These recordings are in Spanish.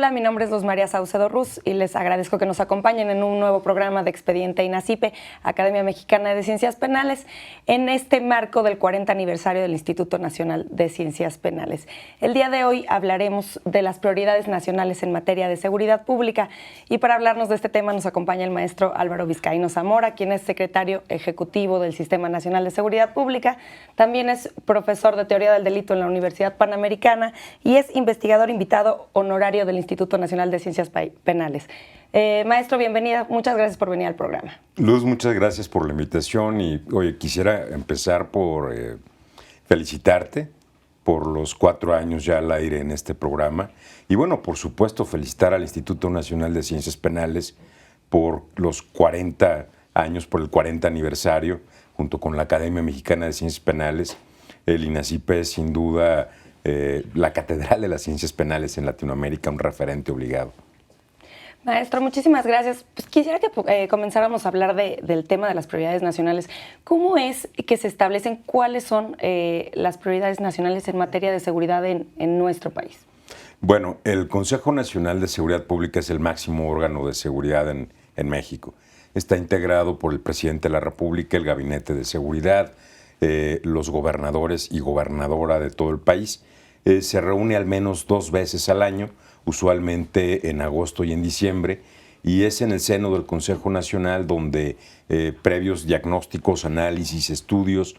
Hola, mi nombre es Luz María Saucedo Ruz y les agradezco que nos acompañen en un nuevo programa de Expediente INACIPE, Academia Mexicana de Ciencias Penales, en este marco del 40 aniversario del Instituto Nacional de Ciencias Penales. El día de hoy hablaremos de las prioridades nacionales en materia de seguridad pública y para hablarnos de este tema nos acompaña el maestro Álvaro Vizcaíno Zamora, quien es secretario ejecutivo del Sistema Nacional de Seguridad Pública, también es profesor de Teoría del Delito en la Universidad Panamericana y es investigador invitado honorario del Instituto Nacional de Ciencias Penales. Maestro, bienvenida. Muchas gracias por venir al programa. Luz, muchas gracias por la invitación y, oye, quisiera empezar por felicitarte por los 4 años ya al aire en este programa y, bueno, por supuesto, felicitar al Instituto Nacional de Ciencias Penales por los 40 años, por el 40 aniversario, junto con la Academia Mexicana de Ciencias Penales. El INACIPE es, sin duda, la catedral de las ciencias penales en Latinoamérica, un referente obligado. Maestro, muchísimas gracias. Pues quisiera que comenzáramos a hablar del tema de las prioridades nacionales. ¿Cómo es que se establecen cuáles son las prioridades nacionales en materia de seguridad en nuestro país? Bueno, el Consejo Nacional de Seguridad Pública es el máximo órgano de seguridad en México. Está integrado por el presidente de la República, el Gabinete de Seguridad, los gobernadores y gobernadora de todo el país. Se reúne al menos 2 veces al año, usualmente en agosto y en diciembre, y es en el seno del Consejo Nacional donde previos diagnósticos, análisis, estudios,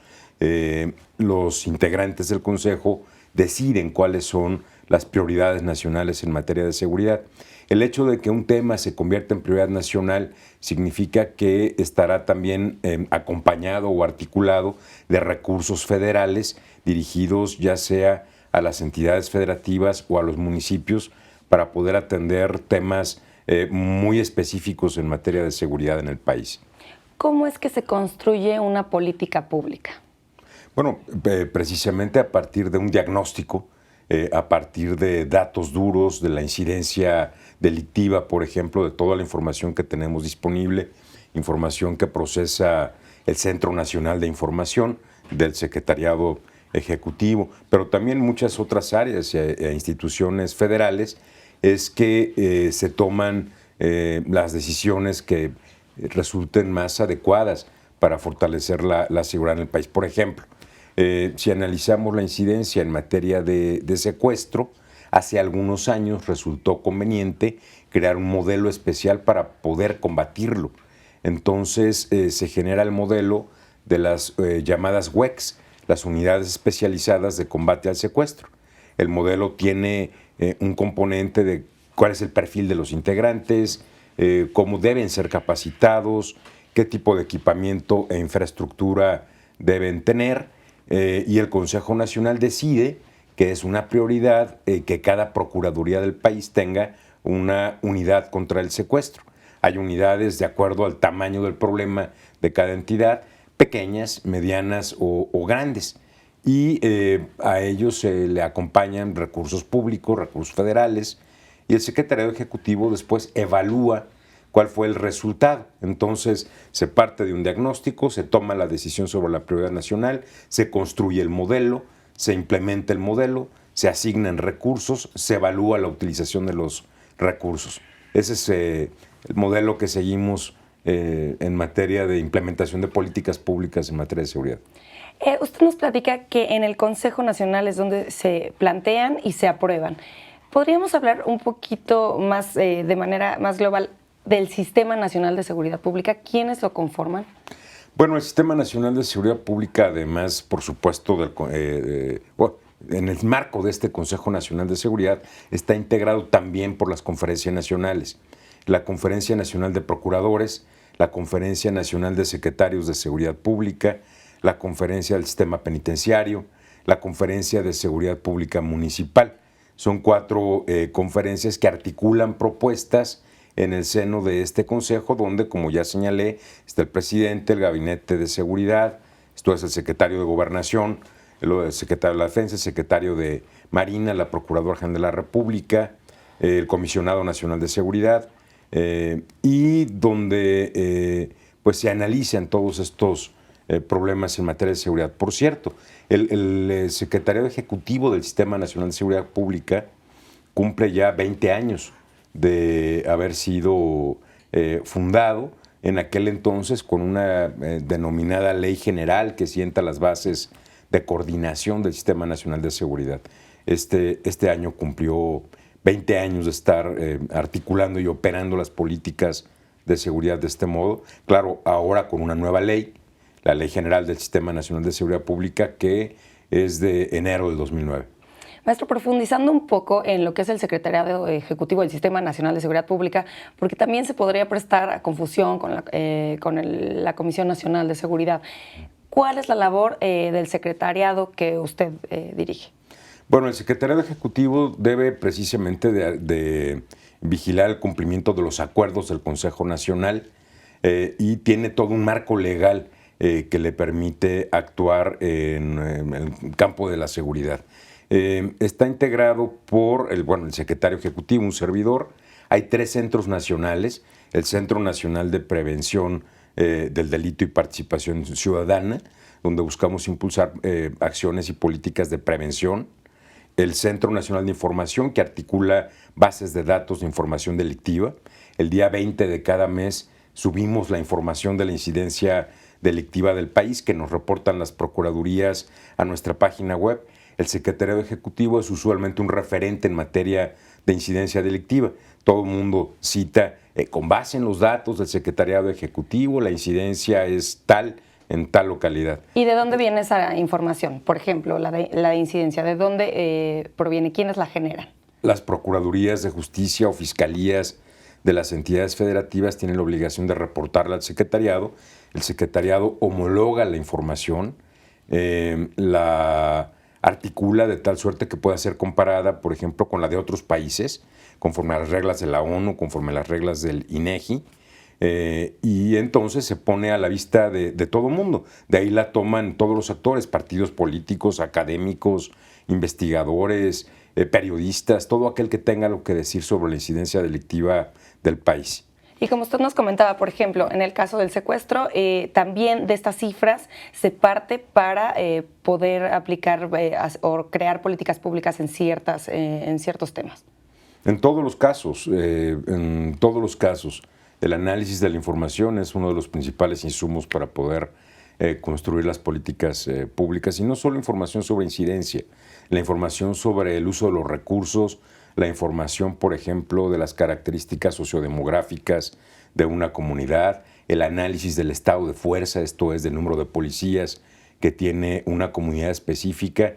los integrantes del Consejo deciden cuáles son las prioridades nacionales en materia de seguridad. El hecho de que un tema se convierta en prioridad nacional significa que estará también acompañado o articulado de recursos federales dirigidos ya sea a las entidades federativas o a los municipios para poder atender temas muy específicos en materia de seguridad en el país. ¿Cómo es que se construye una política pública? Bueno, precisamente a partir de un diagnóstico, a partir de datos duros, de la incidencia delictiva, por ejemplo, de toda la información que tenemos disponible, información que procesa el Centro Nacional de Información del Secretariado Ejecutivo, pero también muchas otras áreas e instituciones federales, es que se toman las decisiones que resulten más adecuadas para fortalecer la seguridad en el país. Por ejemplo, si analizamos la incidencia en materia de secuestro, hace algunos años resultó conveniente crear un modelo especial para poder combatirlo. Entonces se genera el modelo de las llamadas UECs, las unidades especializadas de combate al secuestro. El modelo tiene un componente de cuál es el perfil de los integrantes, cómo deben ser capacitados, qué tipo de equipamiento e infraestructura deben tener, y el Consejo Nacional decide que es una prioridad que cada procuraduría del país tenga una unidad contra el secuestro. Hay unidades de acuerdo al tamaño del problema de cada entidad, pequeñas, medianas o grandes, y a ellos se le acompañan recursos públicos, recursos federales, y el secretario ejecutivo después evalúa cuál fue el resultado. Entonces se parte de un diagnóstico, se toma la decisión sobre la prioridad nacional, se construye el modelo, se implementa el modelo, se asignan recursos, se evalúa la utilización de los recursos. Ese es el modelo que seguimos en materia de implementación de políticas públicas en materia de seguridad. Usted nos platica que en el Consejo Nacional es donde se plantean y se aprueban. ¿Podríamos hablar un poquito más, de manera más global, del Sistema Nacional de Seguridad Pública? ¿Quiénes lo conforman? Bueno, el Sistema Nacional de Seguridad Pública, además, por supuesto, en el marco de este Consejo Nacional de Seguridad, está integrado también por las conferencias nacionales. La Conferencia Nacional de Procuradores, la Conferencia Nacional de Secretarios de Seguridad Pública, la Conferencia del Sistema Penitenciario, la Conferencia de Seguridad Pública Municipal. Son 4 conferencias que articulan propuestas en el seno de este consejo, donde, como ya señalé, está el presidente, el Gabinete de Seguridad, esto es el secretario de Gobernación, el secretario de la Defensa, el secretario de Marina, la Procuradora General de la República, el Comisionado Nacional de Seguridad, y donde pues se analizan todos estos problemas en materia de seguridad. Por cierto, el secretario ejecutivo del Sistema Nacional de Seguridad Pública cumple ya 20 años de haber sido fundado, en aquel entonces con una denominada Ley General que sienta las bases de coordinación del Sistema Nacional de Seguridad. Este año cumplió 20 años de estar articulando y operando las políticas de seguridad de este modo. Claro, ahora con una nueva ley, la Ley General del Sistema Nacional de Seguridad Pública, que es de enero del 2009. Maestro, profundizando un poco en lo que es el Secretariado Ejecutivo del Sistema Nacional de Seguridad Pública, porque también se podría prestar a confusión con la Comisión Nacional de Seguridad. ¿Cuál es la labor del secretariado que usted dirige? Bueno, el Secretariado Ejecutivo debe precisamente de vigilar el cumplimiento de los acuerdos del Consejo Nacional y tiene todo un marco legal que le permite actuar en el campo de la seguridad. Está integrado por el secretario ejecutivo, un servidor. Hay 3 centros nacionales: el Centro Nacional de Prevención del Delito y Participación Ciudadana, donde buscamos impulsar acciones y políticas de prevención; el Centro Nacional de Información, que articula bases de datos de información delictiva. El día 20 de cada mes subimos la información de la incidencia delictiva del país, que nos reportan las procuradurías a nuestra página web. El Secretariado Ejecutivo es usualmente un referente en materia de incidencia delictiva. Todo el mundo cita, con base en los datos del Secretariado Ejecutivo, la incidencia es tal en tal localidad. ¿Y de dónde viene esa información? Por ejemplo, la incidencia, ¿de dónde proviene? ¿Quiénes la generan? Las procuradurías de justicia o fiscalías de las entidades federativas tienen la obligación de reportarla al secretariado. El secretariado homologa la información, la articula de tal suerte que pueda ser comparada, por ejemplo, con la de otros países, conforme a las reglas de la ONU, conforme a las reglas del INEGI, y entonces se pone a la vista de todo mundo. De ahí la toman todos los actores: partidos políticos, académicos, investigadores, periodistas, todo aquel que tenga algo que decir sobre la incidencia delictiva del país. Y como usted nos comentaba, por ejemplo, en el caso del secuestro, también de estas cifras se parte para poder aplicar o crear políticas públicas en ciertos temas. En todos los casos, el análisis de la información es uno de los principales insumos para poder construir las políticas públicas, y no solo información sobre incidencia, la información sobre el uso de los recursos, la información, por ejemplo, de las características sociodemográficas de una comunidad, el análisis del estado de fuerza, esto es, del número de policías que tiene una comunidad específica,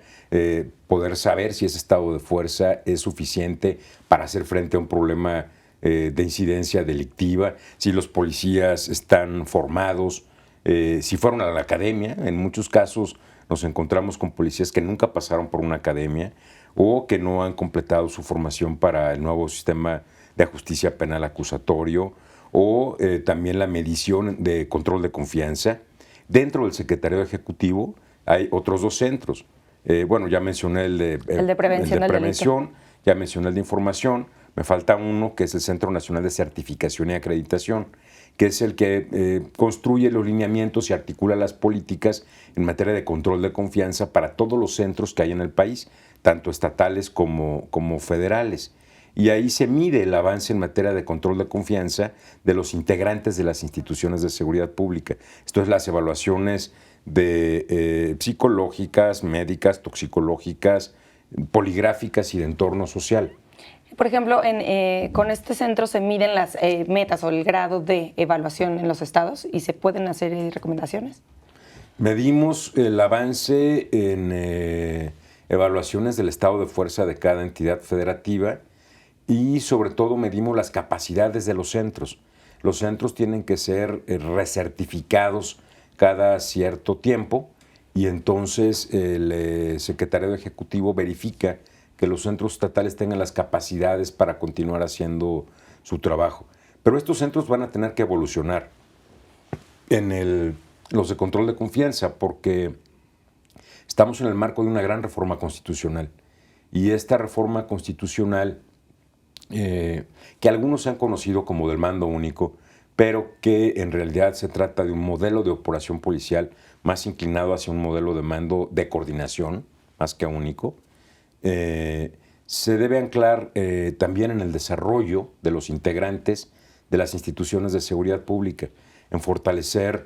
poder saber si ese estado de fuerza es suficiente para hacer frente a un problema de incidencia delictiva, si los policías están formados, si fueron a la academia. En muchos casos nos encontramos con policías que nunca pasaron por una academia o que no han completado su formación para el nuevo sistema de justicia penal acusatorio, o también la medición de control de confianza. Dentro del Secretariado Ejecutivo hay otros 2 centros. Ya mencioné el de prevención, ya mencioné el de información. Me falta uno, que es el Centro Nacional de Certificación y Acreditación, que es el que construye los lineamientos y articula las políticas en materia de control de confianza para todos los centros que hay en el país, tanto estatales como federales. Y ahí se mide el avance en materia de control de confianza de los integrantes de las instituciones de seguridad pública. Esto es, las evaluaciones de psicológicas, médicas, toxicológicas, poligráficas y de entorno social. Por ejemplo, con este centro se miden las metas o el grado de evaluación en los estados, y se pueden hacer recomendaciones. Medimos el avance en evaluaciones del estado de fuerza de cada entidad federativa, y sobre todo medimos las capacidades de los centros. Los centros tienen que ser recertificados cada cierto tiempo, y entonces el Secretariado Ejecutivo verifica que los centros estatales tengan las capacidades para continuar haciendo su trabajo. Pero estos centros van a tener que evolucionar en los de control de confianza, porque estamos en el marco de una gran reforma constitucional. Y esta reforma constitucional, que algunos han conocido como del mando único, pero que en realidad se trata de un modelo de operación policial más inclinado hacia un modelo de mando de coordinación, más que único, se debe anclar también en el desarrollo de los integrantes de las instituciones de seguridad pública, en fortalecer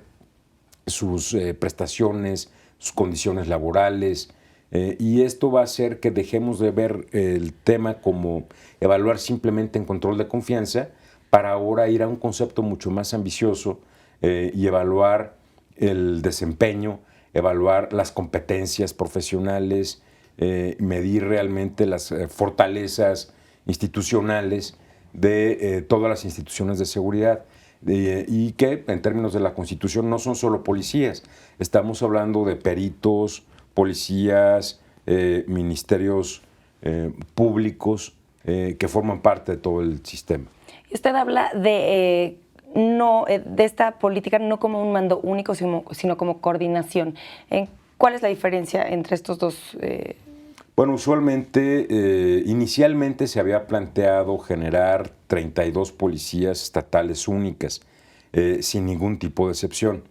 sus prestaciones, sus condiciones laborales, y esto va a hacer que dejemos de ver el tema como evaluar simplemente en control de confianza, para ahora ir a un concepto mucho más ambicioso y evaluar el desempeño, evaluar las competencias profesionales, medir realmente las fortalezas institucionales de todas las instituciones de seguridad. Y que en términos de la Constitución no son solo policías, estamos hablando de peritos, policías, ministerios públicos que forman parte de todo el sistema. Y usted habla de de esta política no como un mando único, sino como coordinación. ¿Cuál es la diferencia entre estos dos? Bueno, usualmente, inicialmente se había planteado generar 32 policías estatales únicas, sin ningún tipo de excepción.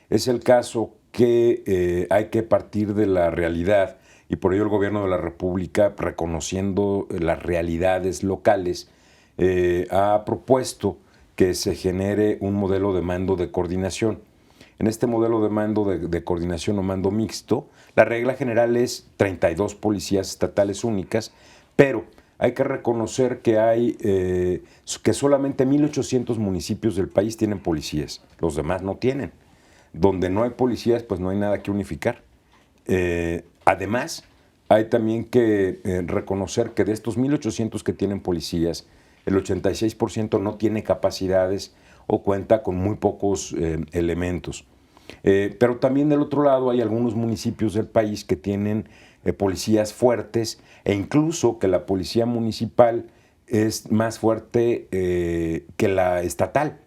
Es el caso que hay que partir de la realidad, y por ello el gobierno de la República, reconociendo las realidades locales, ha propuesto que se genere un modelo de mando de coordinación. En este modelo de mando de coordinación o mando mixto, la regla general es 32 policías estatales únicas, pero hay que reconocer que hay que solamente 1,800 municipios del país tienen policías, los demás no tienen. Donde no hay policías, pues no hay nada que unificar. Además, hay también que reconocer que de estos 1,800 que tienen policías, el 86% no tiene capacidades o cuenta con muy pocos elementos. Pero también del otro lado hay algunos municipios del país que tienen policías fuertes, e incluso que la policía municipal es más fuerte que la estatal.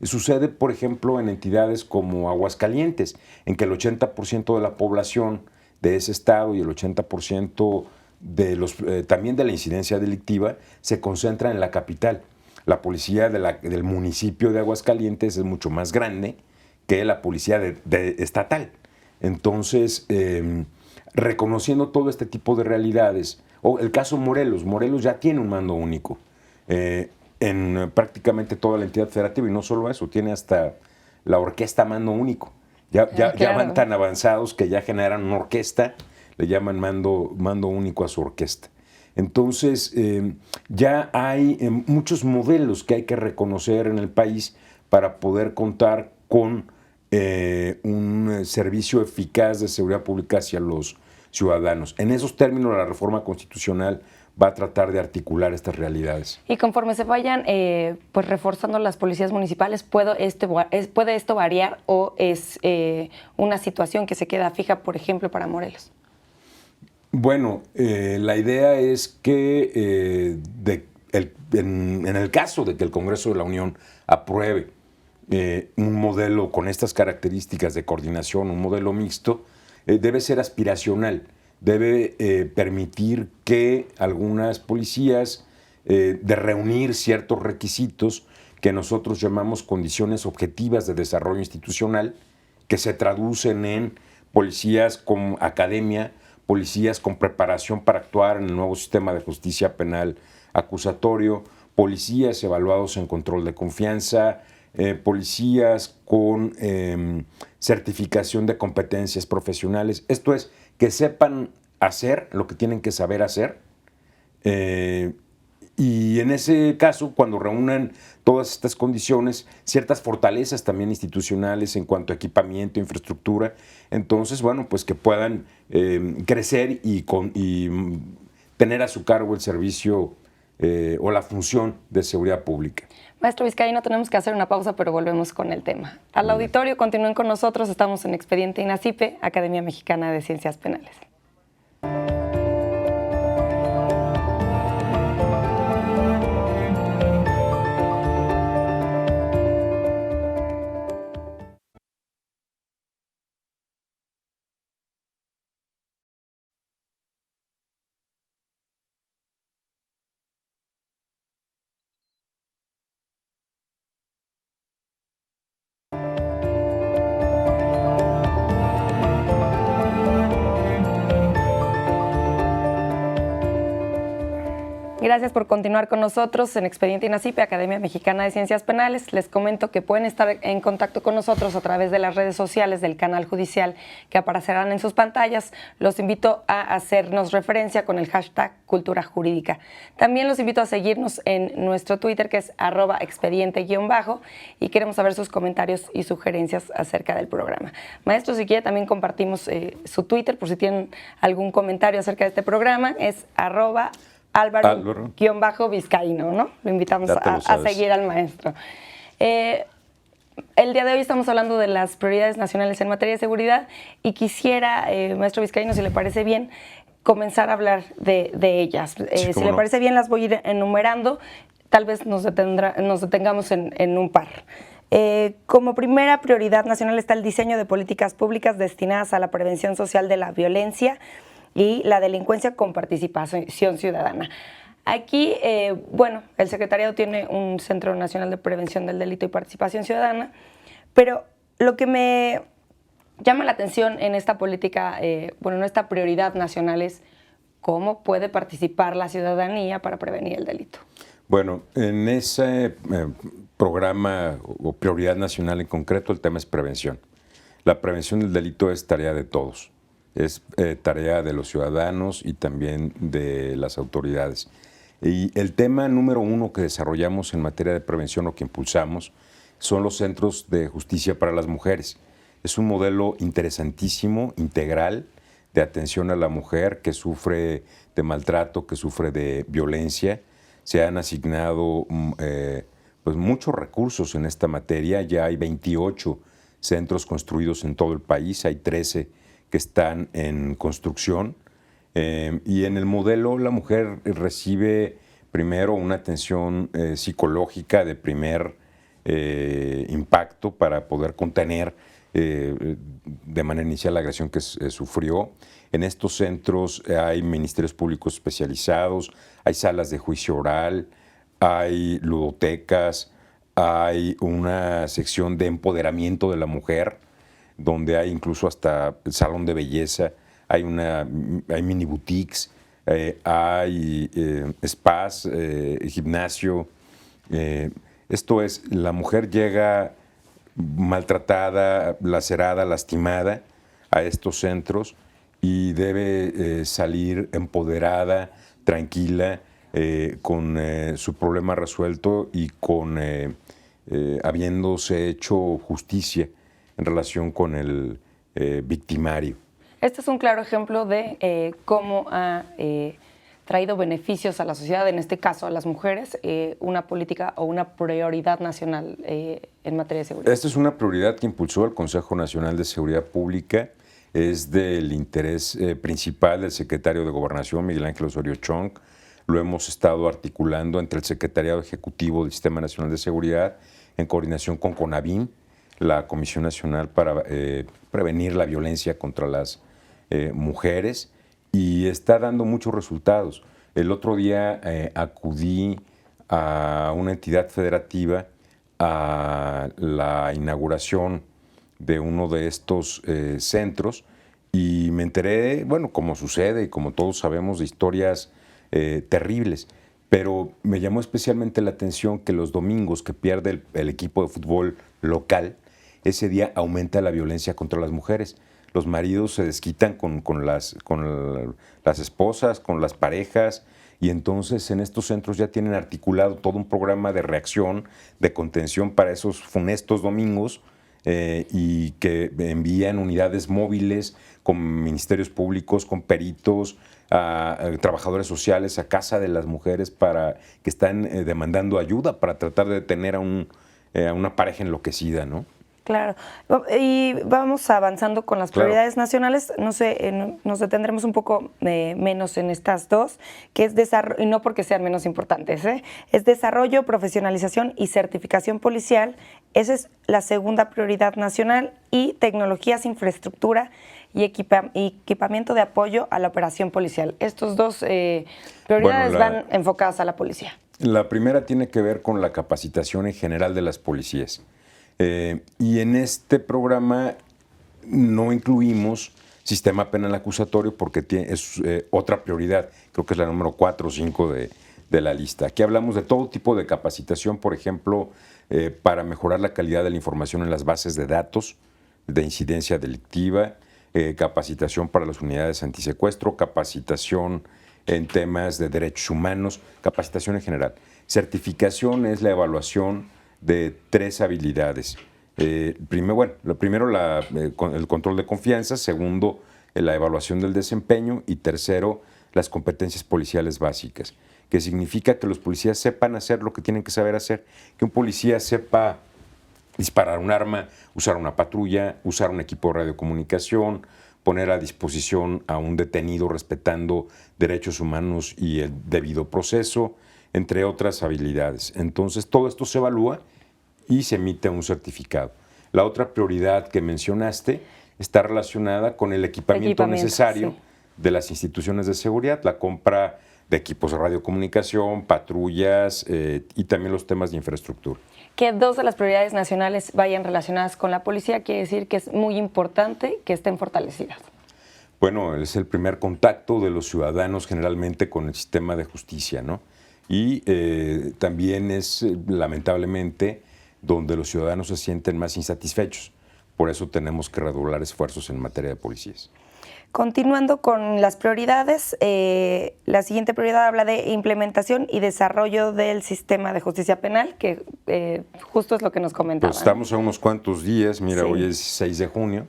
Sucede, por ejemplo, en entidades como Aguascalientes, en que el 80% de la población de ese estado y el 80% también de la incidencia delictiva se concentra en la capital. La policía del municipio de Aguascalientes es mucho más grande que la policía estatal. Entonces, reconociendo todo este tipo de realidades, o el caso Morelos ya tiene un mando único en prácticamente toda la entidad federativa, y no solo eso, tiene hasta la orquesta mando único. Ya van tan avanzados que ya generan una orquesta, le llaman mando único a su orquesta. Entonces, ya hay muchos modelos que hay que reconocer en el país para poder contar con un servicio eficaz de seguridad pública hacia los ciudadanos. En esos términos, la reforma constitucional va a tratar de articular estas realidades. Y conforme se vayan pues reforzando las policías municipales, ¿puede esto variar o es una situación que se queda fija, por ejemplo, para Morelos? Bueno, la idea es que en el caso de que el Congreso de la Unión apruebe un modelo con estas características de coordinación, un modelo mixto, debe ser aspiracional, debe permitir que algunas policías, de reunir ciertos requisitos que nosotros llamamos condiciones objetivas de desarrollo institucional, que se traducen en policías con academia, policías con preparación para actuar en el nuevo sistema de justicia penal acusatorio, policías evaluados en control de confianza, policías con certificación de competencias profesionales. Esto es, que sepan hacer lo que tienen que saber hacer. Y en ese caso, cuando reúnan todas estas condiciones, ciertas fortalezas también institucionales en cuanto a equipamiento, infraestructura, entonces, bueno, pues que puedan crecer y tener a su cargo el servicio o la función de seguridad pública. Maestro Vizcaíno, tenemos que hacer una pausa, pero volvemos con el tema. Al auditorio, continúen con nosotros, estamos en Expediente INACIPE, Academia Mexicana de Ciencias Penales. Gracias por continuar con nosotros en Expediente INACIPE, Academia Mexicana de Ciencias Penales. Les comento que pueden estar en contacto con nosotros a través de las redes sociales del canal judicial que aparecerán en sus pantallas. Los invito a hacernos referencia con el hashtag Cultura Jurídica. También los invito a seguirnos en nuestro Twitter, que es @expediente_, y queremos saber sus comentarios y sugerencias acerca del programa. Maestro, si quiere, también compartimos su Twitter por si tienen algún comentario acerca de este programa. Es @Álvaro_Vizcaíno, ¿no? Lo invitamos a seguir al maestro. El día de hoy estamos hablando de las prioridades nacionales en materia de seguridad y quisiera, maestro Vizcaíno, si le parece bien, comenzar a hablar de ellas. Sí, si le parece bien, las voy a ir enumerando. Tal vez nos detengamos en un par. Como primera prioridad nacional está el diseño de políticas públicas destinadas a la prevención social de la violencia y la delincuencia con participación ciudadana. Aquí, el Secretariado tiene un Centro Nacional de Prevención del Delito y Participación Ciudadana, pero lo que me llama la atención en esta política, en esta prioridad nacional es cómo puede participar la ciudadanía para prevenir el delito. Bueno, en ese programa o prioridad nacional en concreto, el tema es prevención. La prevención del delito es tarea de todos. Es tarea de los ciudadanos y también de las autoridades. Y el tema número uno que desarrollamos en materia de prevención o que impulsamos son los centros de justicia para las mujeres. Es un modelo interesantísimo, integral, de atención a la mujer que sufre de maltrato, que sufre de violencia. Se han asignado muchos recursos en esta materia. Ya hay 28 centros construidos en todo el país, hay 13 que están en construcción, y en el modelo la mujer recibe primero una atención psicológica de primer impacto para poder contener de manera inicial la agresión que sufrió. En estos centros hay ministerios públicos especializados, hay salas de juicio oral, hay ludotecas, hay una sección de empoderamiento de la mujer, donde hay incluso hasta el salón de belleza, hay mini boutiques, hay spas, gimnasio. Esto es, la mujer llega maltratada, lacerada, lastimada a estos centros y debe salir empoderada, tranquila, con su problema resuelto y con habiéndose hecho justicia en relación con el victimario. Este es un claro ejemplo de cómo ha traído beneficios a la sociedad, en este caso a las mujeres, una política o una prioridad nacional en materia de seguridad. Esta es una prioridad que impulsó el Consejo Nacional de Seguridad Pública. Es del interés principal del secretario de Gobernación, Miguel Ángel Osorio Chong. Lo hemos estado articulando entre el Secretariado Ejecutivo del Sistema Nacional de Seguridad en coordinación con CONAVIM, la Comisión Nacional para Prevenir la Violencia contra las Mujeres, y está dando muchos resultados. El otro día acudí a una entidad federativa a la inauguración de uno de estos centros y me enteré, como sucede y como todos sabemos, de historias terribles. Pero me llamó especialmente la atención que los domingos que pierde el equipo de fútbol local, ese día aumenta la violencia contra las mujeres. Los maridos se desquitan con las esposas, con las parejas, y entonces en estos centros ya tienen articulado todo un programa de reacción, de contención para esos funestos domingos, y que envían unidades móviles con ministerios públicos, con peritos, a trabajadores sociales a casa de las mujeres para que están demandando ayuda para tratar de detener a una pareja enloquecida, ¿no? Claro. Y vamos avanzando con las prioridades nacionales. No sé, nos detendremos un poco menos en estas dos, que es desarrollo, y no porque sean menos importantes, es desarrollo, profesionalización y certificación policial. Esa es la segunda prioridad nacional, y tecnologías, infraestructura y equipamiento de apoyo a la operación policial. Estos dos prioridades van enfocadas a la policía. La primera tiene que ver con la capacitación en general de las policías. Y en este programa no incluimos sistema penal acusatorio porque es otra prioridad, creo que es la número 4 o 5 de de la lista. Aquí hablamos de todo tipo de capacitación, por ejemplo, para mejorar la calidad de la información en las bases de datos de incidencia delictiva, capacitación para las unidades antisecuestro, capacitación en temas de derechos humanos, capacitación en general. Certificación es la evaluación de 3 habilidades. Primero el control de confianza, segundo la evaluación del desempeño y tercero las competencias policiales básicas, que significa que los policías sepan hacer lo que tienen que saber hacer, que un policía sepa disparar un arma, usar una patrulla, usar un equipo de radiocomunicación, poner a disposición a un detenido respetando derechos humanos y el debido proceso, entre otras habilidades. Entonces, todo esto se evalúa y se emite un certificado. La otra prioridad que mencionaste está relacionada con el equipamiento necesario de las instituciones de seguridad, la compra de equipos de radiocomunicación, patrullas y también los temas de infraestructura. Que 2 de las prioridades nacionales vayan relacionadas con la policía quiere decir que es muy importante que estén fortalecidas. Bueno, es el primer contacto de los ciudadanos generalmente con el sistema de justicia, ¿no? Y también es, lamentablemente, donde los ciudadanos se sienten más insatisfechos. Por eso tenemos que redoblar esfuerzos en materia de policías. Continuando con las prioridades, la siguiente prioridad habla de implementación y desarrollo del sistema de justicia penal, que justo es lo que nos comentaba. Pues estamos a unos cuantos días, mira, Sí. Hoy es 6 de junio,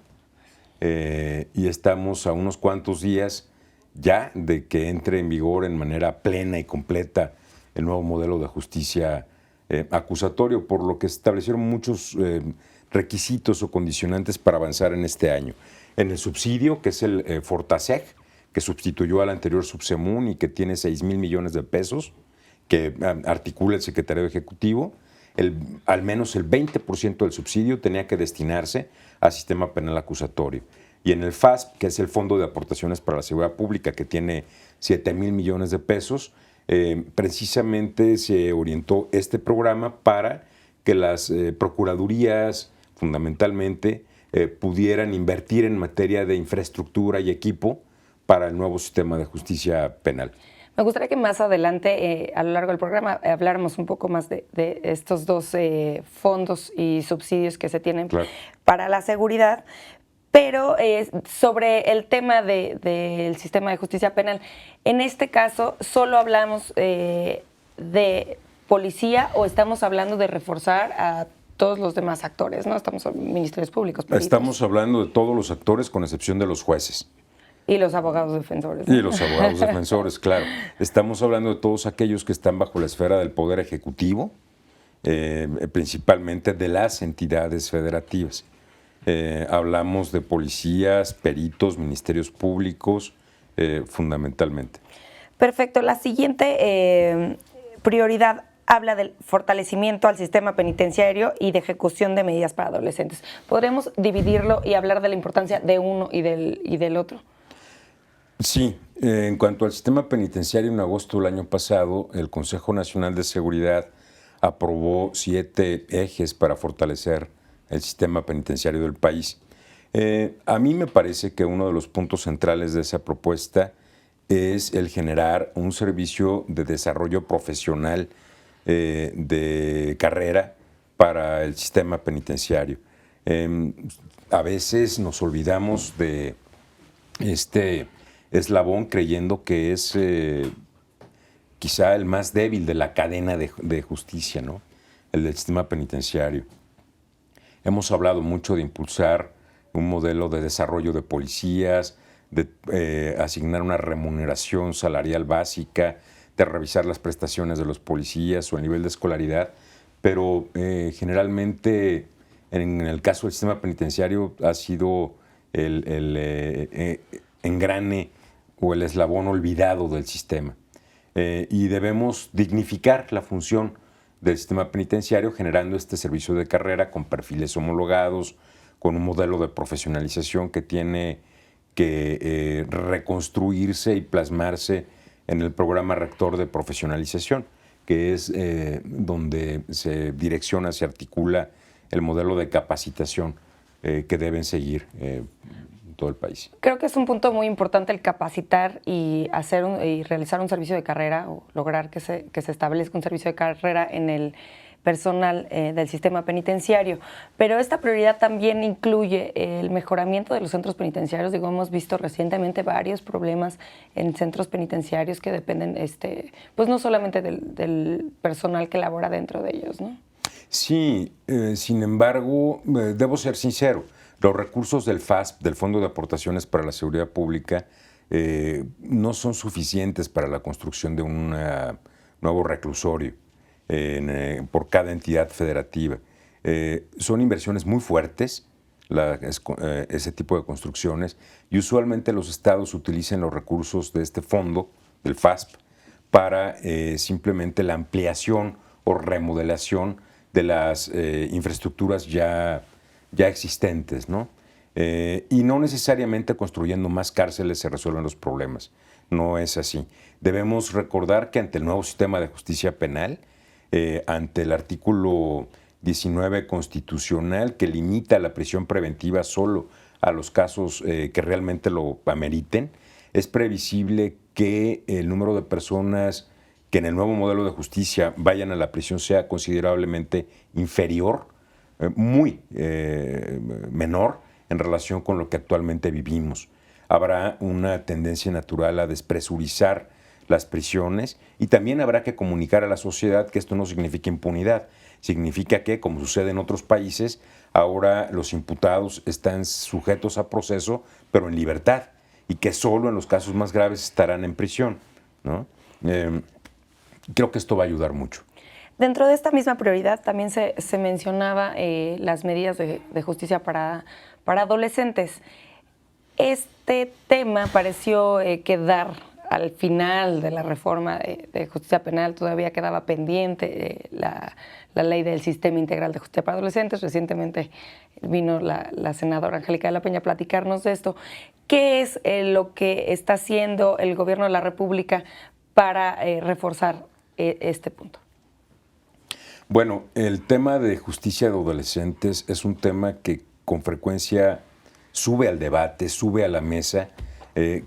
y estamos a unos cuantos días ya de que entre en vigor en manera plena y completa el nuevo modelo de justicia acusatorio, por lo que se establecieron muchos requisitos o condicionantes para avanzar en este año. En el subsidio, que es el Fortaseg, que sustituyó al anterior Subsemun y que tiene 6,000 millones de pesos, que articula el Secretario Ejecutivo, al menos el 20% del subsidio tenía que destinarse al sistema penal acusatorio. Y en el FASP, que es el Fondo de Aportaciones para la Seguridad Pública, que tiene 7,000 millones de pesos, precisamente se orientó este programa para que las procuradurías, fundamentalmente, pudieran invertir en materia de infraestructura y equipo para el nuevo sistema de justicia penal. Me gustaría que más adelante, a lo largo del programa, habláramos un poco más de estos 2 fondos y subsidios que se tienen para la seguridad, pero sobre el tema del sistema de justicia penal, en este caso, ¿solo hablamos de policía o estamos hablando de reforzar a todos los demás actores, ¿no? Estamos en ministerios públicos, peritos. Estamos hablando de todos los actores con excepción de los jueces. Y los abogados defensores, ¿no? Y los abogados defensores, claro. Estamos hablando de todos aquellos que están bajo la esfera del Poder Ejecutivo, principalmente de las entidades federativas. Hablamos de policías, peritos, ministerios públicos, fundamentalmente. Perfecto. La siguiente prioridad habla del fortalecimiento al sistema penitenciario y de ejecución de medidas para adolescentes. ¿Podremos dividirlo y hablar de la importancia de uno y del otro? Sí, en cuanto al sistema penitenciario, en agosto del año pasado, el Consejo Nacional de Seguridad aprobó 7 ejes para fortalecer el sistema penitenciario del país. A mí me parece que uno de los puntos centrales de esa propuesta es el generar un servicio de desarrollo profesional de carrera para el sistema penitenciario. A veces nos olvidamos de este eslabón creyendo que es quizá el más débil de la cadena de justicia, ¿no? El del sistema penitenciario. Hemos hablado mucho de impulsar un modelo de desarrollo de policías, de asignar una remuneración salarial básica, de revisar las prestaciones de los policías o el nivel de escolaridad, pero generalmente en el caso del sistema penitenciario ha sido el engrane o el eslabón olvidado del sistema. Y debemos dignificar la función del sistema penitenciario generando este servicio de carrera con perfiles homologados, con un modelo de profesionalización que tiene que reconstruirse y plasmarse en el programa rector de profesionalización, que es donde se direcciona, se articula el modelo de capacitación que deben seguir todo el país. Creo que es un punto muy importante el capacitar y realizar un servicio de carrera o lograr que se establezca un servicio de carrera en el personal del sistema penitenciario. Pero esta prioridad también incluye el mejoramiento de los centros penitenciarios. Digo, hemos visto recientemente varios problemas en centros penitenciarios que dependen, pues no solamente del personal que labora dentro de ellos, ¿no? Sí, sin embargo, debo ser sincero, los recursos del FASP, del Fondo de Aportaciones para la Seguridad Pública, no son suficientes para la construcción de un nuevo reclusorio por cada entidad federativa. Son inversiones muy fuertes, ese tipo de construcciones, y usualmente los estados utilizan los recursos de este fondo, del FASP, para simplemente la ampliación o remodelación de las infraestructuras ya existentes, ¿no? Y no necesariamente construyendo más cárceles se resuelven los problemas. No es así. Debemos recordar que ante el nuevo sistema de justicia penal, ante el artículo 19 constitucional que limita la prisión preventiva solo a los casos que realmente lo ameriten, es previsible que el número de personas que en el nuevo modelo de justicia vayan a la prisión sea considerablemente inferior, muy menor en relación con lo que actualmente vivimos. Habrá una tendencia natural a despresurizar las prisiones y también habrá que comunicar a la sociedad que esto no significa impunidad. Significa que, como sucede en otros países, ahora los imputados están sujetos a proceso, pero en libertad, y que solo en los casos más graves estarán en prisión, ¿no? Creo que esto va a ayudar mucho. Dentro de esta misma prioridad también se mencionaba las medidas de justicia para adolescentes. Este tema pareció quedar al final de la reforma de justicia penal, todavía quedaba pendiente la ley del sistema integral de justicia para adolescentes. Recientemente vino la senadora Angélica de la Peña a platicarnos de esto. ¿Qué es lo que está haciendo el gobierno de la República para reforzar este punto? Bueno, el tema de justicia de adolescentes es un tema que con frecuencia sube al debate, sube a la mesa,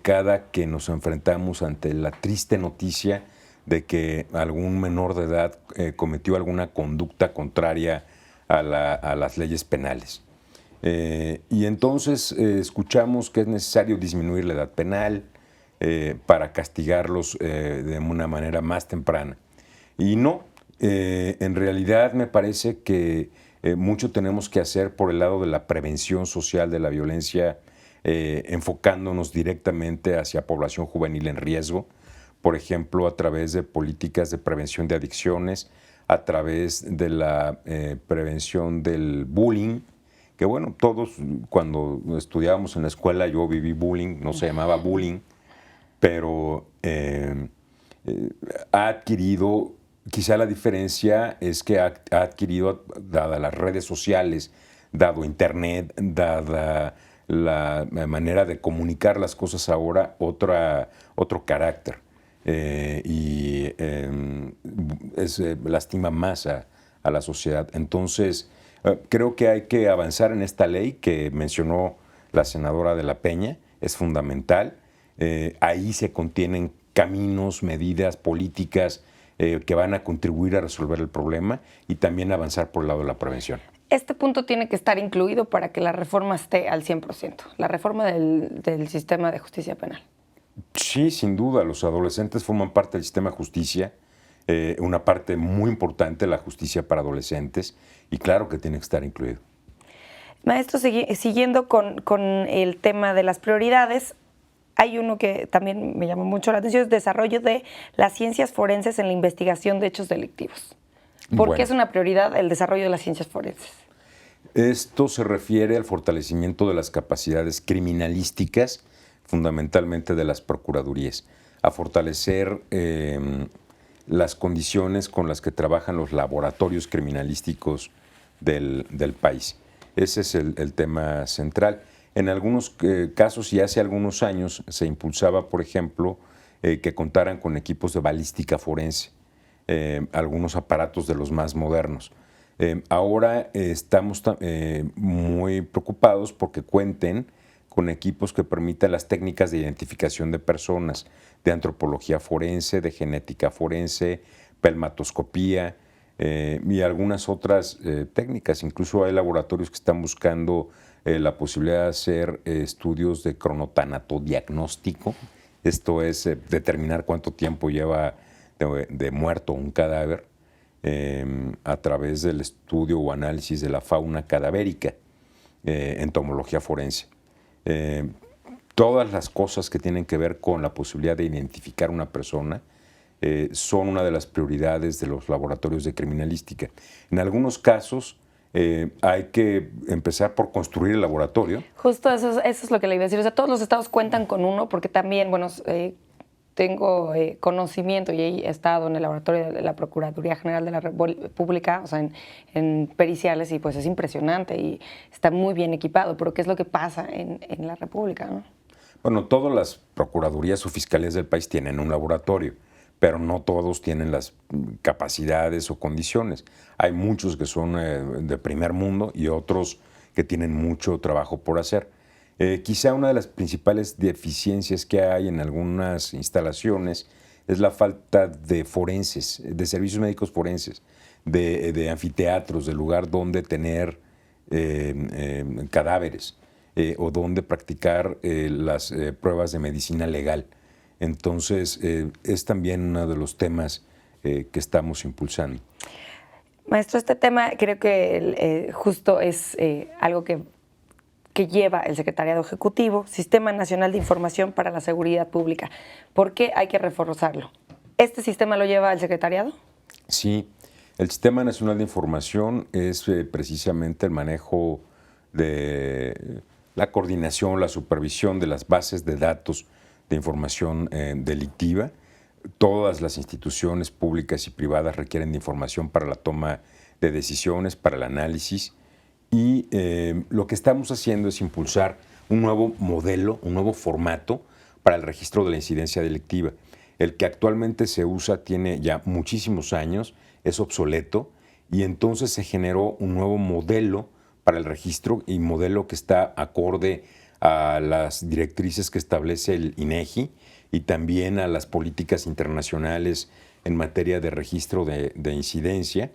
cada que nos enfrentamos ante la triste noticia de que algún menor de edad cometió alguna conducta contraria a las leyes penales. Y entonces escuchamos que es necesario disminuir la edad penal para castigarlos de una manera más temprana. Y no, en realidad me parece que mucho tenemos que hacer por el lado de la prevención social de la violencia, enfocándonos directamente hacia población juvenil en riesgo, por ejemplo, a través de políticas de prevención de adicciones, a través de la prevención del bullying, que bueno, todos cuando estudiábamos en la escuela yo viví bullying, no se llamaba bullying, pero ha adquirido, quizá la diferencia es que ha adquirido, dadas las redes sociales, dado Internet, dada la manera de comunicar las cosas ahora, otro carácter. Lastima más a la sociedad. Entonces, creo que hay que avanzar en esta ley que mencionó la senadora de la Peña, es fundamental. Ahí se contienen caminos, medidas, políticas que van a contribuir a resolver el problema y también avanzar por el lado de la prevención. Este punto tiene que estar incluido para que la reforma esté al 100%, la reforma del sistema de justicia penal. Sí, sin duda, los adolescentes forman parte del sistema de justicia, una parte muy importante de la justicia para adolescentes, y claro que tiene que estar incluido. Maestro, siguiendo con el tema de las prioridades, hay uno que también me llamó mucho la atención, es desarrollo de las ciencias forenses en la investigación de hechos delictivos. ¿Por qué es una prioridad el desarrollo de las ciencias forenses? Esto se refiere al fortalecimiento de las capacidades criminalísticas, fundamentalmente de las procuradurías, a fortalecer las condiciones con las que trabajan los laboratorios criminalísticos del país. Ese es el tema central. En algunos casos y hace algunos años se impulsaba, por ejemplo, que contaran con equipos de balística forense, algunos aparatos de los más modernos. Ahora estamos muy preocupados porque cuenten con equipos que permitan las técnicas de identificación de personas, de antropología forense, de genética forense, pelmatoscopía y algunas otras técnicas. Incluso hay laboratorios que están buscando la posibilidad de hacer estudios de cronotanatodiagnóstico. Esto es determinar cuánto tiempo lleva de muerto un cadáver a través del estudio o análisis de la fauna cadavérica, entomología forense. Todas las cosas que tienen que ver con la posibilidad de identificar una persona son una de las prioridades de los laboratorios de criminalística. En algunos casos hay que empezar por construir el laboratorio. Justo eso es lo que le iba a decir. O sea, todos los estados cuentan con uno porque también, bueno, tengo conocimiento y he estado en el laboratorio de la Procuraduría General de la República, o sea, en periciales, y pues es impresionante y está muy bien equipado. Pero ¿qué es lo que pasa en la República, no? Bueno, todas las procuradurías o fiscalías del país tienen un laboratorio, pero no todos tienen las capacidades o condiciones. Hay muchos que son de primer mundo y otros que tienen mucho trabajo por hacer. Quizá una de las principales deficiencias que hay en algunas instalaciones es la falta de forenses, de servicios médicos forenses, de anfiteatros, de lugar donde tener cadáveres o donde practicar las pruebas de medicina legal. Entonces, es también uno de los temas que estamos impulsando. Maestro, este tema creo que justo es algo que lleva el Secretariado Ejecutivo, Sistema Nacional de Información para la Seguridad Pública. ¿Por qué hay que reforzarlo? ¿Este sistema lo lleva el Secretariado? Sí, el Sistema Nacional de Información es precisamente el manejo de la coordinación, la supervisión de las bases de datos de información delictiva. Todas las instituciones públicas y privadas requieren de información para la toma de decisiones, para el análisis. Y lo que estamos haciendo es impulsar un nuevo modelo, un nuevo formato para el registro de la incidencia delictiva. El que actualmente se usa tiene ya muchísimos años, es obsoleto, y entonces se generó un nuevo modelo para el registro y modelo que está acorde a las directrices que establece el INEGI y también a las políticas internacionales en materia de registro de incidencia.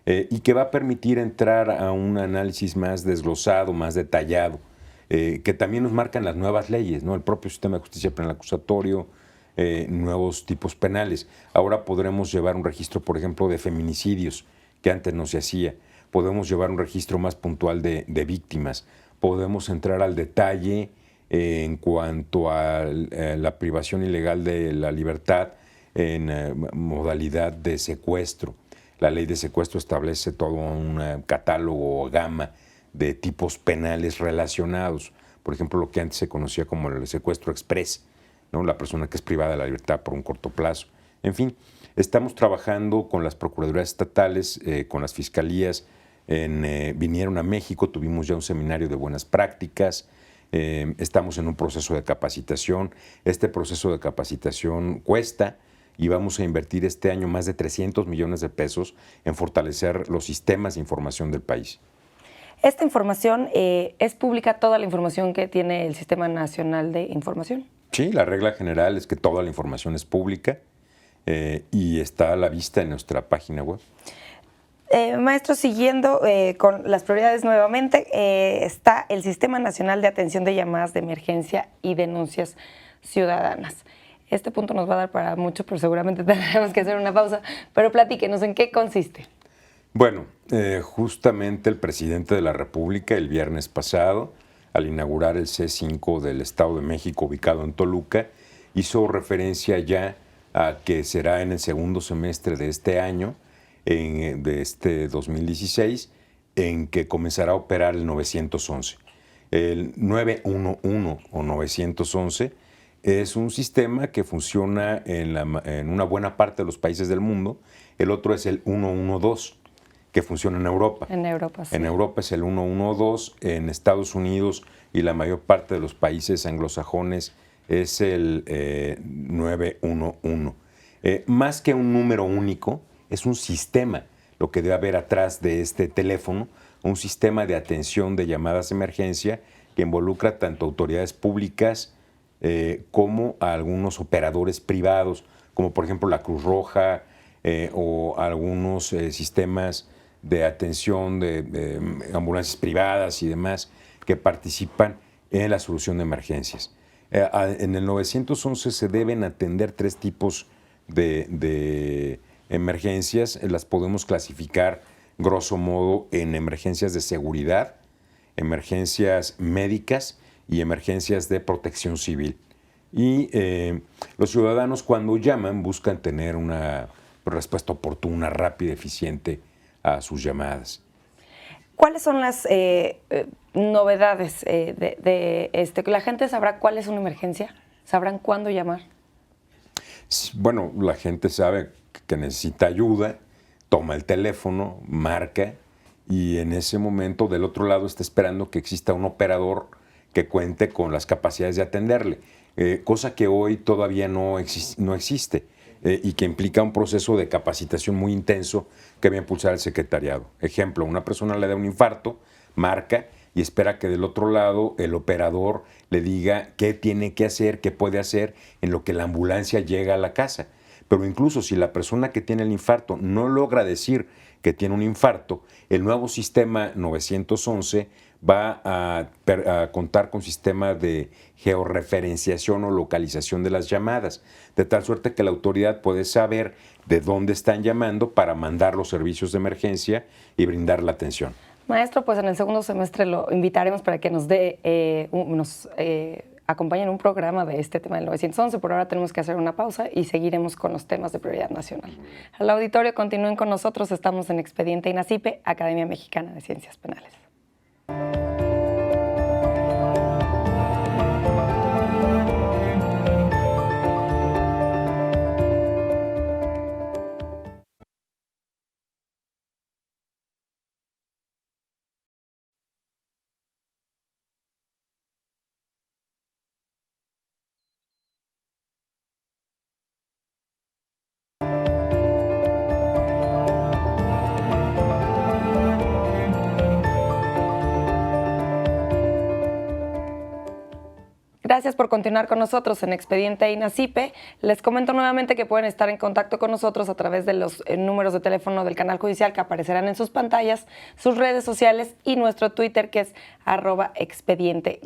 Y que va a permitir entrar a un análisis más desglosado, más detallado, que también nos marcan las nuevas leyes, ¿no? El propio sistema de justicia penal acusatorio, nuevos tipos penales. Ahora podremos llevar un registro, por ejemplo, de feminicidios, que antes no se hacía. Podemos llevar un registro más puntual de víctimas. Podemos entrar al detalle en cuanto a la privación ilegal de la libertad en modalidad de secuestro. La ley de secuestro establece todo un catálogo o gama de tipos penales relacionados. Por ejemplo, lo que antes se conocía como el secuestro express, ¿no? La persona que es privada de la libertad por un corto plazo. En fin, estamos trabajando con las procuradurías estatales, con las fiscalías. Vinieron a México, tuvimos ya un seminario de buenas prácticas. Estamos en un proceso de capacitación. Este proceso de capacitación cuesta, y vamos a invertir este año más de 300 millones de pesos en fortalecer los sistemas de información del país. ¿Esta información es pública, toda la información que tiene el Sistema Nacional de Información? Sí, la regla general es que toda la información es pública y está a la vista en nuestra página web. Maestro, siguiendo con las prioridades nuevamente, está el Sistema Nacional de Atención de Llamadas de Emergencia y Denuncias Ciudadanas. Este punto nos va a dar para mucho, pero seguramente tendremos que hacer una pausa. Pero platíquenos, ¿en qué consiste? Bueno, justamente el presidente de la República el viernes pasado, al inaugurar el C5 del Estado de México ubicado en Toluca, hizo referencia ya a que será en el segundo semestre de este año, de este 2016, en que comenzará a operar el 911. El 911 o 911 es un sistema que funciona en una buena parte de los países del mundo. El otro es el 112, que funciona en Europa. En Europa, sí. En Europa es el 112, en Estados Unidos y la mayor parte de los países anglosajones es el 911. Más que un número único, es un sistema lo que debe haber atrás de este teléfono, un sistema de atención de llamadas de emergencia que involucra tanto autoridades públicas como a algunos operadores privados, como por ejemplo la Cruz Roja o algunos sistemas de atención de ambulancias privadas y demás que participan en la solución de emergencias. En el 911 se deben atender 3 tipos de emergencias. Las podemos clasificar grosso modo en emergencias de seguridad, emergencias médicas y emergencias de protección civil. Y los ciudadanos cuando llaman buscan tener una respuesta oportuna, rápida, eficiente a sus llamadas. ¿Cuáles son las novedades de la gente sabrá cuál es una emergencia? ¿Sabrán cuándo llamar? Bueno, la gente sabe que necesita ayuda, toma el teléfono, marca y en ese momento del otro lado está esperando que exista un operador que cuente con las capacidades de atenderle, cosa que hoy todavía no existe. Y que implica un proceso de capacitación muy intenso que va a impulsar el secretariado. Ejemplo, una persona le da un infarto, marca y espera que del otro lado el operador le diga qué tiene que hacer, qué puede hacer en lo que la ambulancia llega a la casa. Pero incluso si la persona que tiene el infarto no logra decir que tiene un infarto, el nuevo sistema 911 va a contar con sistema de georreferenciación o localización de las llamadas, de tal suerte que la autoridad puede saber de dónde están llamando para mandar los servicios de emergencia y brindar la atención. Maestro, pues en el segundo semestre lo invitaremos para que nos acompañe en un programa de este tema del 911. Por ahora tenemos que hacer una pausa y seguiremos con los temas de prioridad nacional. Al auditorio, continúen con nosotros. Estamos en Expediente INACIPE, Academia Mexicana de Ciencias Penales. Gracias por continuar con nosotros en Expediente INACIPE. Les comento nuevamente que pueden estar en contacto con nosotros a través de los números de teléfono del canal judicial que aparecerán en sus pantallas, sus redes sociales y nuestro Twitter, que es @expediente_.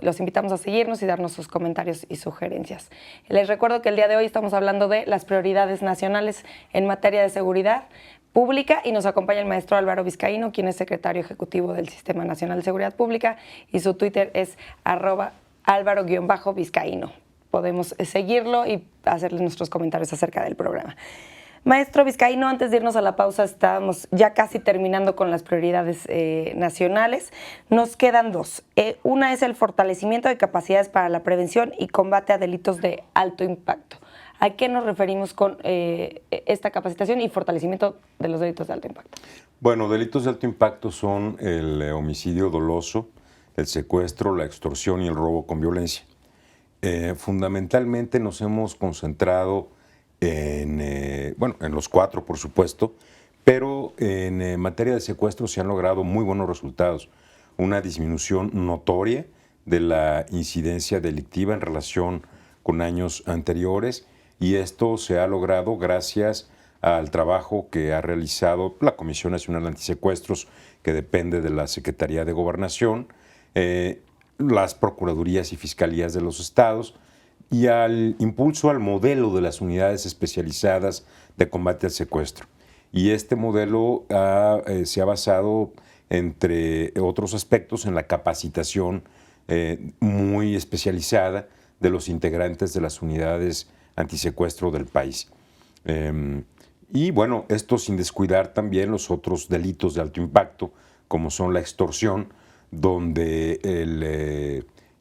Los invitamos a seguirnos y darnos sus comentarios y sugerencias. Les recuerdo que el día de hoy estamos hablando de las prioridades nacionales en materia de seguridad pública y nos acompaña el maestro Álvaro Vizcaíno, quien es secretario ejecutivo del Sistema Nacional de Seguridad Pública, y su Twitter es @Álvaro_Vizcaíno. Podemos seguirlo y hacerle nuestros comentarios acerca del programa. Maestro Vizcaíno, antes de irnos a la pausa, estábamos ya casi terminando con las prioridades nacionales. Nos quedan 2. Una es el fortalecimiento de capacidades para la prevención y combate a delitos de alto impacto. ¿A qué nos referimos con esta capacitación y fortalecimiento de los delitos de alto impacto? Bueno, delitos de alto impacto son el homicidio doloso, el secuestro, la extorsión y el robo con violencia. Fundamentalmente nos hemos concentrado en los 4, por supuesto, pero en materia de secuestro se han logrado muy buenos resultados. Una disminución notoria de la incidencia delictiva en relación con años anteriores, y esto se ha logrado gracias al trabajo que ha realizado la Comisión Nacional de Antisecuestros, que depende de la Secretaría de Gobernación, las procuradurías y fiscalías de los estados, y al impulso al modelo de las unidades especializadas de combate al secuestro. Y este modelo se ha basado, entre otros aspectos, en la capacitación muy especializada de los integrantes de las unidades antisecuestro del país. Y bueno, esto sin descuidar también los otros delitos de alto impacto, como son la extorsión, donde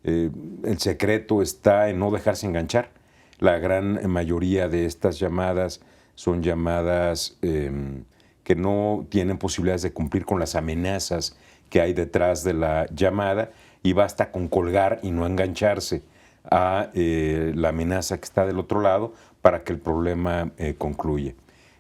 el secreto está en no dejarse enganchar. La gran mayoría de estas llamadas son llamadas que no tienen posibilidades de cumplir con las amenazas que hay detrás de la llamada, y basta con colgar y no engancharse a la amenaza que está del otro lado para que el problema concluya.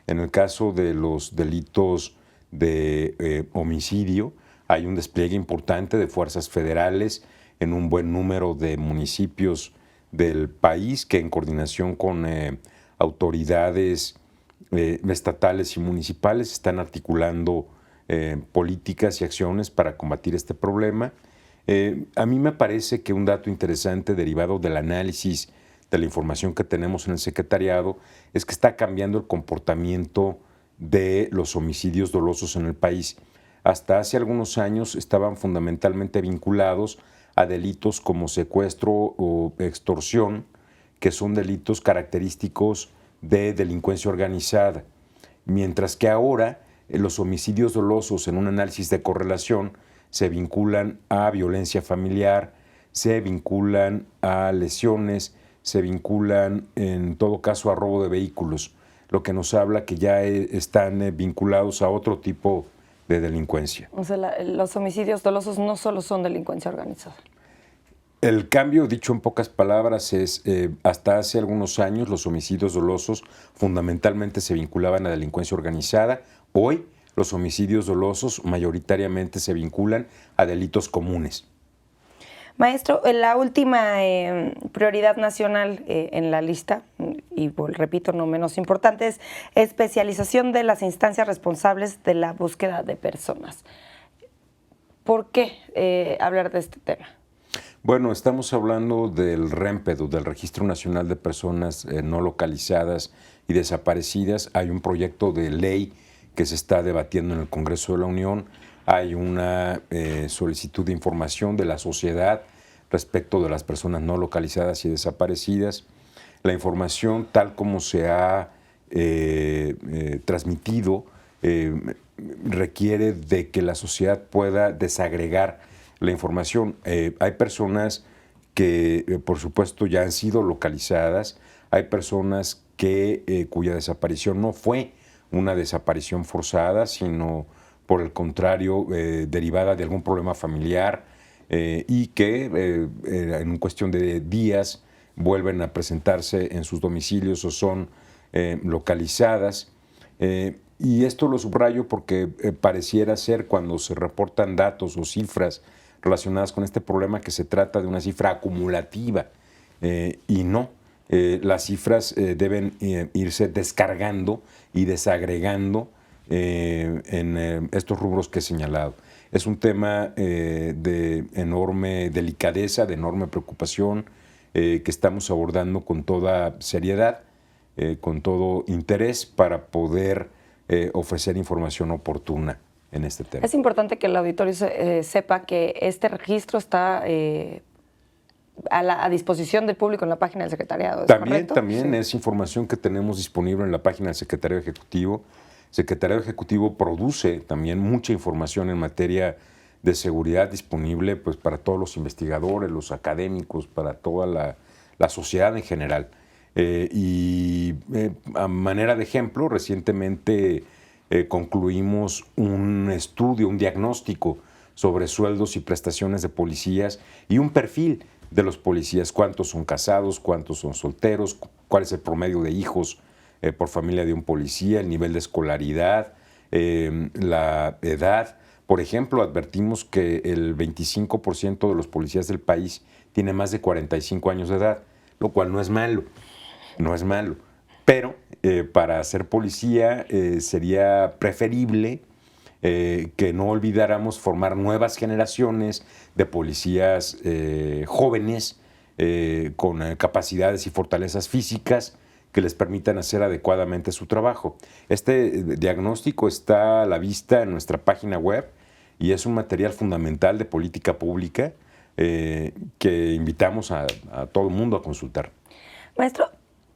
En el caso de los delitos de homicidio, hay un despliegue importante de fuerzas federales en un buen número de municipios del país que en coordinación con autoridades estatales y municipales están articulando políticas y acciones para combatir este problema. A mí me parece que un dato interesante derivado del análisis de la información que tenemos en el secretariado es que está cambiando el comportamiento de los homicidios dolosos en el país. Hasta hace algunos años estaban fundamentalmente vinculados a delitos como secuestro o extorsión, que son delitos característicos de delincuencia organizada, mientras que ahora los homicidios dolosos en un análisis de correlación se vinculan a violencia familiar, se vinculan a lesiones, se vinculan en todo caso a robo de vehículos, lo que nos habla que ya están vinculados a otro tipo de delincuencia. O sea, los homicidios dolosos no solo son delincuencia organizada. El cambio, dicho en pocas palabras, es hasta hace algunos años los homicidios dolosos fundamentalmente se vinculaban a delincuencia organizada. Hoy los homicidios dolosos mayoritariamente se vinculan a delitos comunes. Maestro, la última prioridad nacional en la lista, y repito, no menos importante, es especialización de las instancias responsables de la búsqueda de personas. ¿Por qué hablar de este tema? Bueno, estamos hablando del REMPEDO, del Registro Nacional de Personas No Localizadas y Desaparecidas. Hay un proyecto de ley que se está debatiendo en el Congreso de la Unión. Hay una solicitud de información de la sociedad respecto de las personas no localizadas y desaparecidas. La información, tal como se ha transmitido, requiere de que la sociedad pueda desagregar la información. Hay personas que, por supuesto, ya han sido localizadas. Hay personas cuya desaparición no fue una desaparición forzada, sino por el contrario, derivada de algún problema familiar y que en cuestión de días vuelven a presentarse en sus domicilios o son localizadas. Y esto lo subrayo porque pareciera ser, cuando se reportan datos o cifras relacionadas con este problema, que se trata de una cifra acumulativa y no. Las cifras deben irse descargando y desagregando en estos rubros que he señalado. Es un tema de enorme delicadeza, de enorme preocupación, que estamos abordando con toda seriedad, con todo interés para poder ofrecer información oportuna en este tema. Es importante que el auditorio sepa que este registro está a disposición del público en la página del Secretariado. ¿Es correcto? También sí. Es información que tenemos disponible en la página del Secretariado Ejecutivo. El Secretariado Ejecutivo produce también mucha información en materia de seguridad disponible pues, para todos los investigadores, los académicos, para toda la sociedad en general. A manera de ejemplo, recientemente concluimos un estudio, un diagnóstico sobre sueldos y prestaciones de policías y un perfil de los policías, cuántos son casados, cuántos son solteros, cuál es el promedio de hijos por familia de un policía, el nivel de escolaridad, la edad. Por ejemplo, advertimos que el 25% de los policías del país tiene más de 45 años de edad, lo cual no es malo, no es malo. Pero para ser policía sería preferible que no olvidáramos formar nuevas generaciones de policías jóvenes con capacidades y fortalezas físicas que les permitan hacer adecuadamente su trabajo. Este diagnóstico está a la vista en nuestra página web y es un material fundamental de política pública que invitamos a todo el mundo a consultar. Maestro,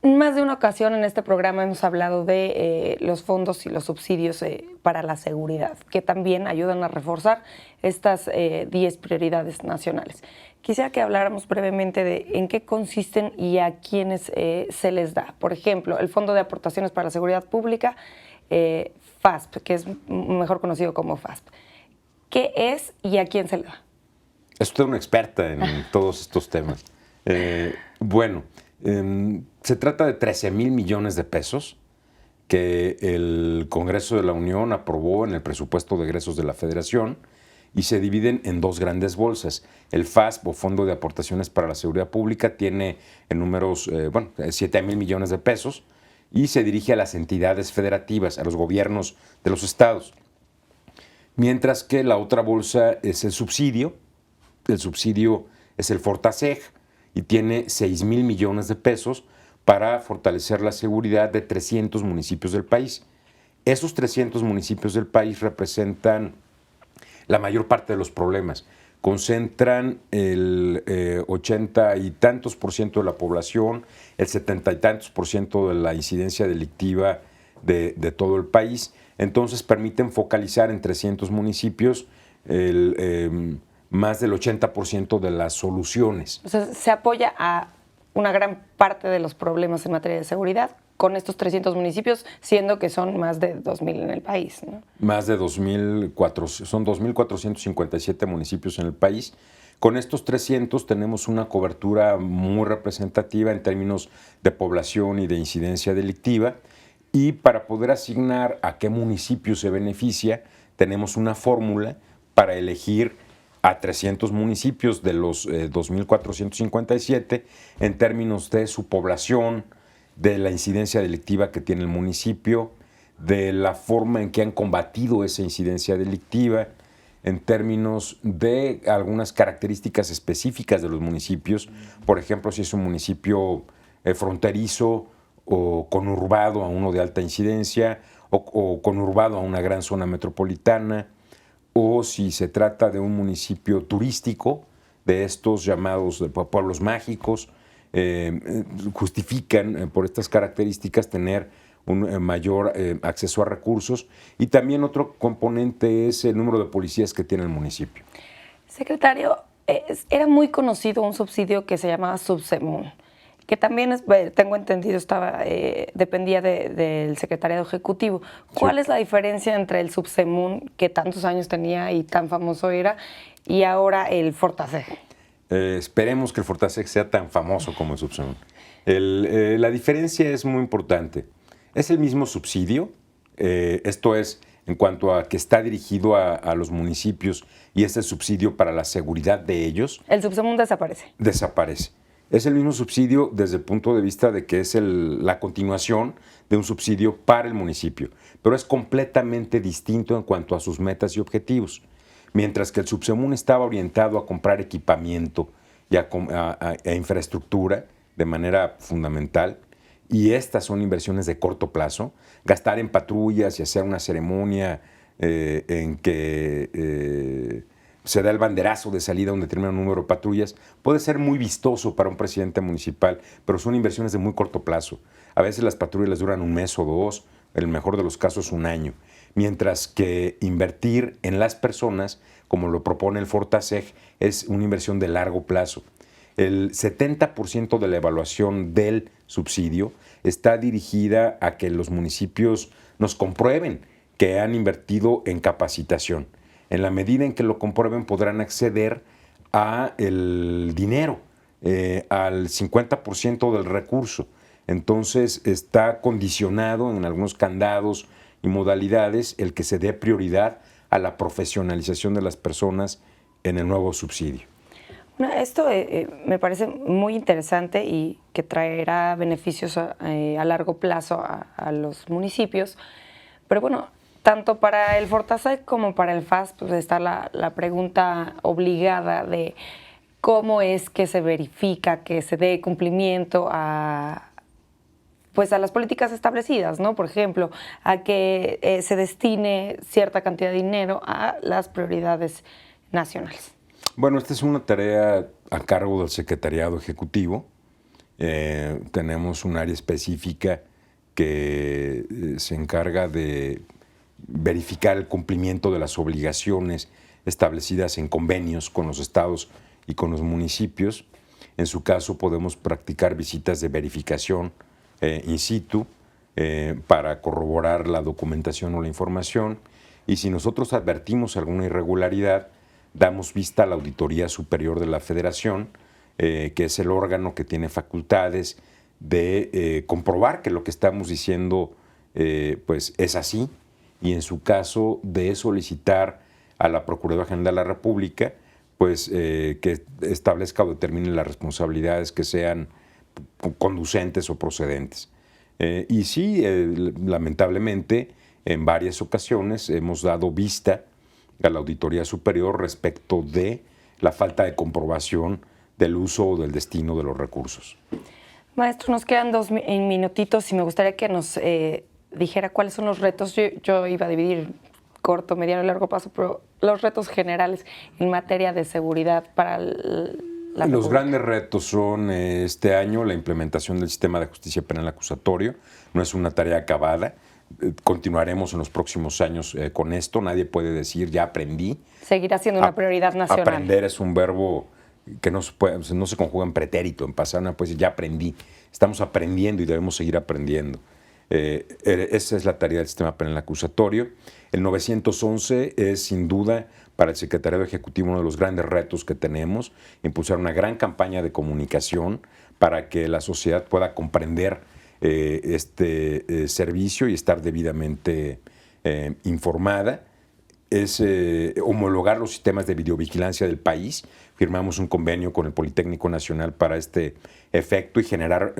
más de una ocasión en este programa hemos hablado de los fondos y los subsidios para la seguridad, que también ayudan a reforzar estas 10 prioridades nacionales. Quisiera que habláramos brevemente de en qué consisten y a quiénes se les da. Por ejemplo, el Fondo de Aportaciones para la Seguridad Pública, FASP, que es mejor conocido como FASP. ¿Qué es y a quién se le da? Es usted una experta en todos estos temas. Se trata de 13,000 millones de pesos que el Congreso de la Unión aprobó en el presupuesto de egresos de la Federación y se dividen en dos grandes bolsas. El FASP, o Fondo de Aportaciones para la Seguridad Pública, tiene en números, 7,000 millones de pesos y se dirige a las entidades federativas, a los gobiernos de los estados. Mientras que la otra bolsa es el subsidio. El subsidio es el Fortaseg y tiene 6,000 millones de pesos para fortalecer la seguridad de 300 municipios del país. Esos 300 municipios del país representan la mayor parte de los problemas. Concentran el 80 y tantos por ciento de la población, el 70 y tantos por ciento de la incidencia delictiva de todo el país. Entonces permiten focalizar en 300 municipios más del 80% de las soluciones. O sea, se apoya a una gran parte de los problemas en materia de seguridad con estos 300 municipios, siendo que son más de 2,000 en el país, ¿no? Más de 2,400, son 2,457 municipios en el país. Con estos 300 tenemos una cobertura muy representativa en términos de población y de incidencia delictiva. Y para poder asignar a qué municipio se beneficia, tenemos una fórmula para elegir a 300 municipios de los 2,457 en términos de su población, de la incidencia delictiva que tiene el municipio, de la forma en que han combatido esa incidencia delictiva, en términos de algunas características específicas de los municipios. Por ejemplo, si es un municipio fronterizo o conurbado a uno de alta incidencia o conurbado a una gran zona metropolitana, o si se trata de un municipio turístico, de estos llamados pueblos mágicos, justifican por estas características tener un mayor acceso a recursos. Y también otro componente es el número de policías que tiene el municipio. Secretario, era muy conocido un subsidio que se llamaba Subsemun, que también, tengo entendido, dependía del Secretariado Ejecutivo. ¿Cuál es la diferencia entre el Subsemun, que tantos años tenía y tan famoso era, y ahora el Fortaseg? Esperemos que el Fortaseg sea tan famoso como el Subsemun. La diferencia es muy importante. Es el mismo subsidio, esto es en cuanto a que está dirigido a los municipios y es el subsidio para la seguridad de ellos. El Subsemun desaparece. Desaparece. Es el mismo subsidio desde el punto de vista de que es la continuación de un subsidio para el municipio, pero es completamente distinto en cuanto a sus metas y objetivos. Mientras que el Subsemun estaba orientado a comprar equipamiento y a infraestructura de manera fundamental, y estas son inversiones de corto plazo, gastar en patrullas y hacer una ceremonia en que se da el banderazo de salida a un determinado número de patrullas, puede ser muy vistoso para un presidente municipal, pero son inversiones de muy corto plazo. A veces las patrullas les duran un mes o dos, en el mejor de los casos un año. Mientras que invertir en las personas, como lo propone el Fortaseg, es una inversión de largo plazo. El 70% de la evaluación del subsidio está dirigida a que los municipios nos comprueben que han invertido en capacitación. En la medida en que lo comprueben, podrán acceder a el dinero, al 50% del recurso. Entonces, está condicionado en algunos candados y modalidades el que se dé prioridad a la profesionalización de las personas en el nuevo subsidio. Bueno, esto me parece muy interesante y que traerá beneficios a largo plazo a los municipios. Pero bueno, tanto para el Fortaseg como para el FASP pues está la pregunta obligada de cómo es que se verifica que se dé cumplimiento a las políticas establecidas, ¿no? Por ejemplo, a que se destine cierta cantidad de dinero a las prioridades nacionales. Bueno, esta es una tarea a cargo del Secretariado Ejecutivo. Tenemos un área específica que se encarga de verificar el cumplimiento de las obligaciones establecidas en convenios con los estados y con los municipios. En su caso, podemos practicar visitas de verificación in situ para corroborar la documentación o la información. Y si nosotros advertimos alguna irregularidad, damos vista a la Auditoría Superior de la Federación, que es el órgano que tiene facultades de comprobar que lo que estamos diciendo pues es así, y en su caso de solicitar a la Procuraduría General de la República, pues que establezca o determine las responsabilidades que sean conducentes o procedentes. Y sí, lamentablemente, en varias ocasiones hemos dado vista a la Auditoría Superior respecto de la falta de comprobación del uso o del destino de los recursos. Maestro, nos quedan 2 minutitos y me gustaría que nos dijera cuáles son los retos. Yo iba a dividir corto, mediano y largo plazo, pero los retos generales en materia de seguridad para la Los República. grandes retos son este año la implementación del sistema de justicia penal acusatorio. No es una tarea acabada. Continuaremos en los próximos años con esto. Nadie puede decir ya aprendí. Seguirá siendo una prioridad nacional. Aprender es un verbo que no se conjuga en pretérito, en pasado, pues ya aprendí. Estamos aprendiendo y debemos seguir aprendiendo. Esa es la tarea del sistema penal acusatorio. El 911 es sin duda para el Secretariado Ejecutivo uno de los grandes retos que tenemos, impulsar una gran campaña de comunicación para que la sociedad pueda comprender este servicio y estar debidamente informada. Es homologar los sistemas de videovigilancia del país. Firmamos un convenio con el Politécnico Nacional para este efecto y generar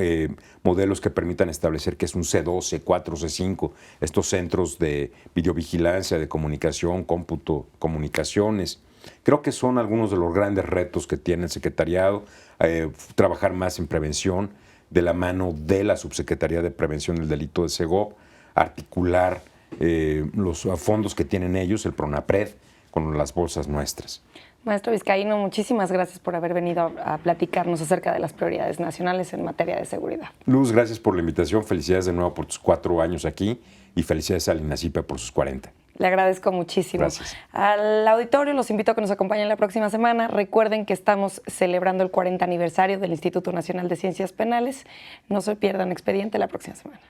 modelos que permitan establecer que es un C2, C4, C5, estos centros de videovigilancia, de comunicación, cómputo, comunicaciones. Creo que son algunos de los grandes retos que tiene el secretariado, trabajar más en prevención de la mano de la Subsecretaría de Prevención del Delito de SEGOV, articular los fondos que tienen ellos, el PRONAPRED, con las bolsas nuestras. Maestro Vizcaíno, muchísimas gracias por haber venido a platicarnos acerca de las prioridades nacionales en materia de seguridad. Luz, gracias por la invitación. Felicidades de nuevo por tus 4 años aquí y felicidades al INACIPE por sus 40. Le agradezco muchísimo. Gracias. Al auditorio los invito a que nos acompañen la próxima semana. Recuerden que estamos celebrando el 40 aniversario del Instituto Nacional de Ciencias Penales. No se pierdan Expediente la próxima semana.